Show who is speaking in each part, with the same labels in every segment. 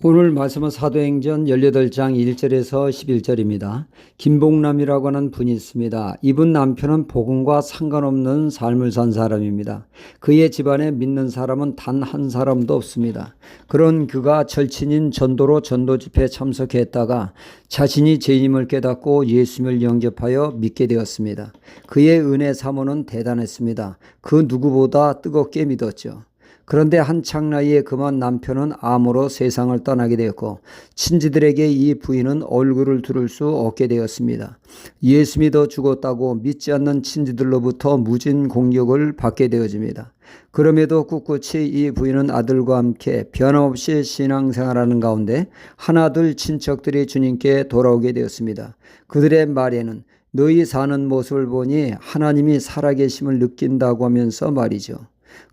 Speaker 1: 오늘 말씀은 사도행전 18장 1절에서 11절입니다. 김봉남이라고 하는 분이 있습니다. 이분 남편은 복음과 상관없는 삶을 산 사람입니다. 그의 집안에 믿는 사람은 단 한 사람도 없습니다. 그런 그가 절친인 전도로 전도 집회에 참석했다가 자신이 죄인임을 깨닫고 예수님을 영접하여 믿게 되었습니다. 그의 은혜 사모는 대단했습니다. 그 누구보다 뜨겁게 믿었죠. 그런데 한창 나이에 그만 남편은 암으로 세상을 떠나게 되었고 친지들에게 이 부인은 얼굴을 들을 수 없게 되었습니다. 예수 믿어 죽었다고 믿지 않는 친지들로부터 무진 공격을 받게 되어집니다. 그럼에도 꿋꿋이 이 부인은 아들과 함께 변함없이 신앙생활하는 가운데 하나둘 친척들이 주님께 돌아오게 되었습니다. 그들의 말에는 너희 사는 모습을 보니 하나님이 살아계심을 느낀다고 하면서 말이죠.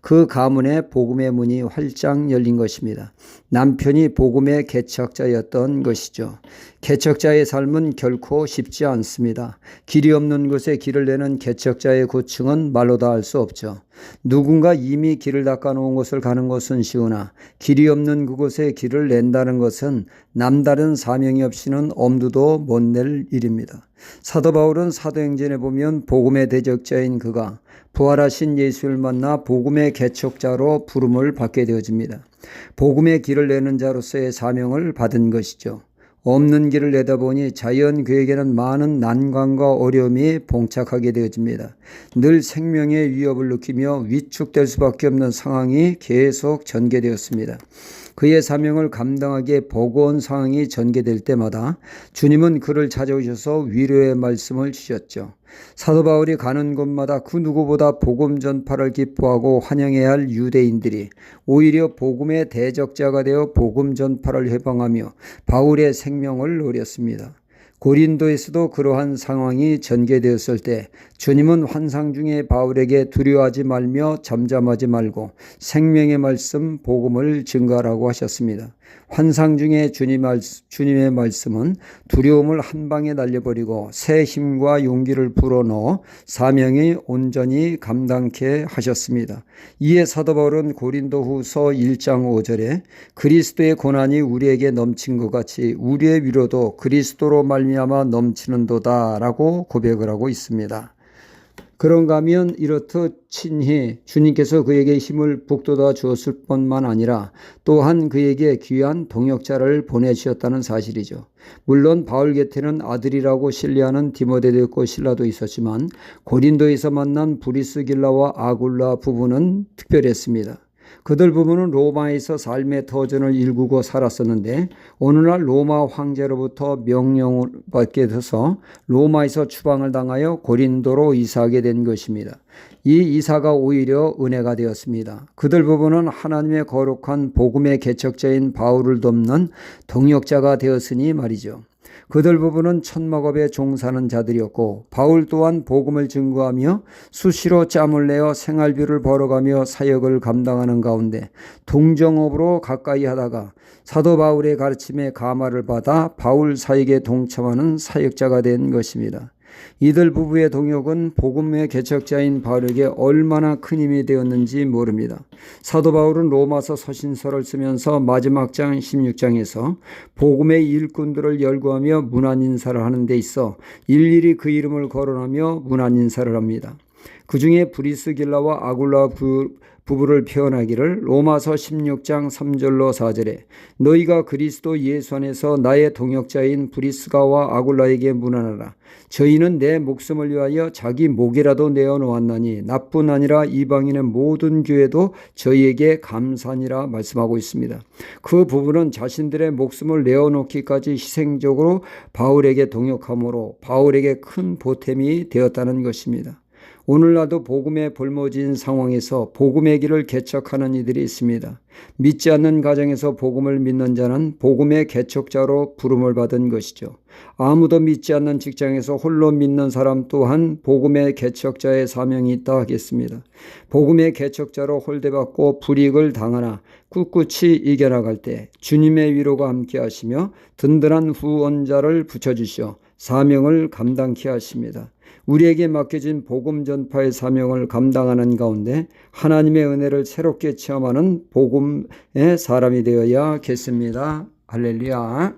Speaker 1: 그 가문에 복음의 문이 활짝 열린 것입니다. 남편이 복음의 개척자였던 것이죠. 개척자의 삶은 결코 쉽지 않습니다. 길이 없는 곳에 길을 내는 개척자의 고충은 말로 다 할 수 없죠. 누군가 이미 길을 닦아놓은 곳을 가는 것은 쉬우나 길이 없는 그곳에 길을 낸다는 것은 남다른 사명이 없이는 엄두도 못 낼 일입니다. 사도 바울은 사도행전에 보면 복음의 대적자인 그가 부활하신 예수를 만나 복음의 개척자로 부름을 받게 되어집니다. 복음의 길을 내는 자로서의 사명을 받은 것이죠. 없는 길을 내다보니 자연 그에게는 많은 난관과 어려움이 봉착하게 되어집니다. 늘 생명의 위협을 느끼며 위축될 수밖에 없는 상황이 계속 전개되었습니다. 그의 사명을 감당하기에 버거운 상황이 전개될 때마다 주님은 그를 찾아오셔서 위로의 말씀을 주셨죠. 사도 바울이 가는 곳마다 그 누구보다 복음 전파를 기뻐하고 환영해야 할 유대인들이 오히려 복음의 대적자가 되어 복음 전파를 회방하며 바울의 생명을 노렸습니다. 고린도에서도 그러한 상황이 전개되었을 때 주님은 환상 중에 바울에게 두려워하지 말며 잠잠하지 말고 생명의 말씀 복음을 증거하라고 하셨습니다. 환상 중에 주님의 말씀은 두려움을 한 방에 날려버리고 새 힘과 용기를 불어넣어 사명이 온전히 감당케 하셨습니다. 이에 사도 바울은 고린도후서 1장 5절에 그리스도의 고난이 우리에게 넘친 것 같이 우리의 위로도 그리스도로 말미암아 넘치는도다 라고 고백을 하고 있습니다. 그런가 하면 이렇듯 친히 주님께서 그에게 힘을 북돋아 주었을 뿐만 아니라 또한 그에게 귀한 동역자를 보내주셨다는 사실이죠. 물론 바울 곁에는 아들이라고 신뢰하는 디모데도 있고 실라도 있었지만 고린도에서 만난 브리스길라와 아굴라 부부는 특별했습니다. 그들 부부는 로마에서 삶의 터전을 일구고 살았었는데 오늘날 로마 황제로부터 명령을 받게 돼서 로마에서 추방을 당하여 고린도로 이사하게 된 것입니다. 이 이사가 오히려 은혜가 되었습니다. 그들 부부는 하나님의 거룩한 복음의 개척자인 바울을 돕는 동역자가 되었으니 말이죠. 그들 부부는 천막업에 종사하는 자들이었고 바울 또한 복음을 증거하며 수시로 짬을 내어 생활비를 벌어가며 사역을 감당하는 가운데 동정업으로 가까이 하다가 사도 바울의 가르침에 감화를 받아 바울 사역에 동참하는 사역자가 된 것입니다. 이들 부부의 동역은 복음의 개척자인 바울에게 얼마나 큰 힘이 되었는지 모릅니다. 사도 바울은 로마서 서신서를 쓰면서 마지막 장 16장에서 복음의 일꾼들을 열거하며 문안 인사를 하는 데 있어 일일이 그 이름을 거론하며 문안 인사를 합니다. 그 중에 브리스길라와 아굴라 부부를 표현하기를 로마서 16장 3절로 4절에 너희가 그리스도 예수 안에서 나의 동역자인 브리스가와 아굴라에게 문안하라. 저희는 내 목숨을 위하여 자기 목이라도 내어놓았나니 나뿐 아니라 이방인의 모든 교회도 저희에게 감사하니라 말씀하고 있습니다. 그 부부는 자신들의 목숨을 내어놓기까지 희생적으로 바울에게 동역함으로 바울에게 큰 보탬이 되었다는 것입니다. 오늘날도 복음에 볼모진 상황에서 복음의 길을 개척하는 이들이 있습니다. 믿지 않는 가정에서 복음을 믿는 자는 복음의 개척자로 부름을 받은 것이죠. 아무도 믿지 않는 직장에서 홀로 믿는 사람 또한 복음의 개척자의 사명이 있다 하겠습니다. 복음의 개척자로 홀대받고 불이익을 당하나 꿋꿋이 이겨나갈 때 주님의 위로가 함께 하시며 든든한 후원자를 붙여주시어 사명을 감당케 하십니다. 우리에게 맡겨진 복음 전파의 사명을 감당하는 가운데 하나님의 은혜를 새롭게 체험하는 복음의 사람이 되어야겠습니다. 할렐루야.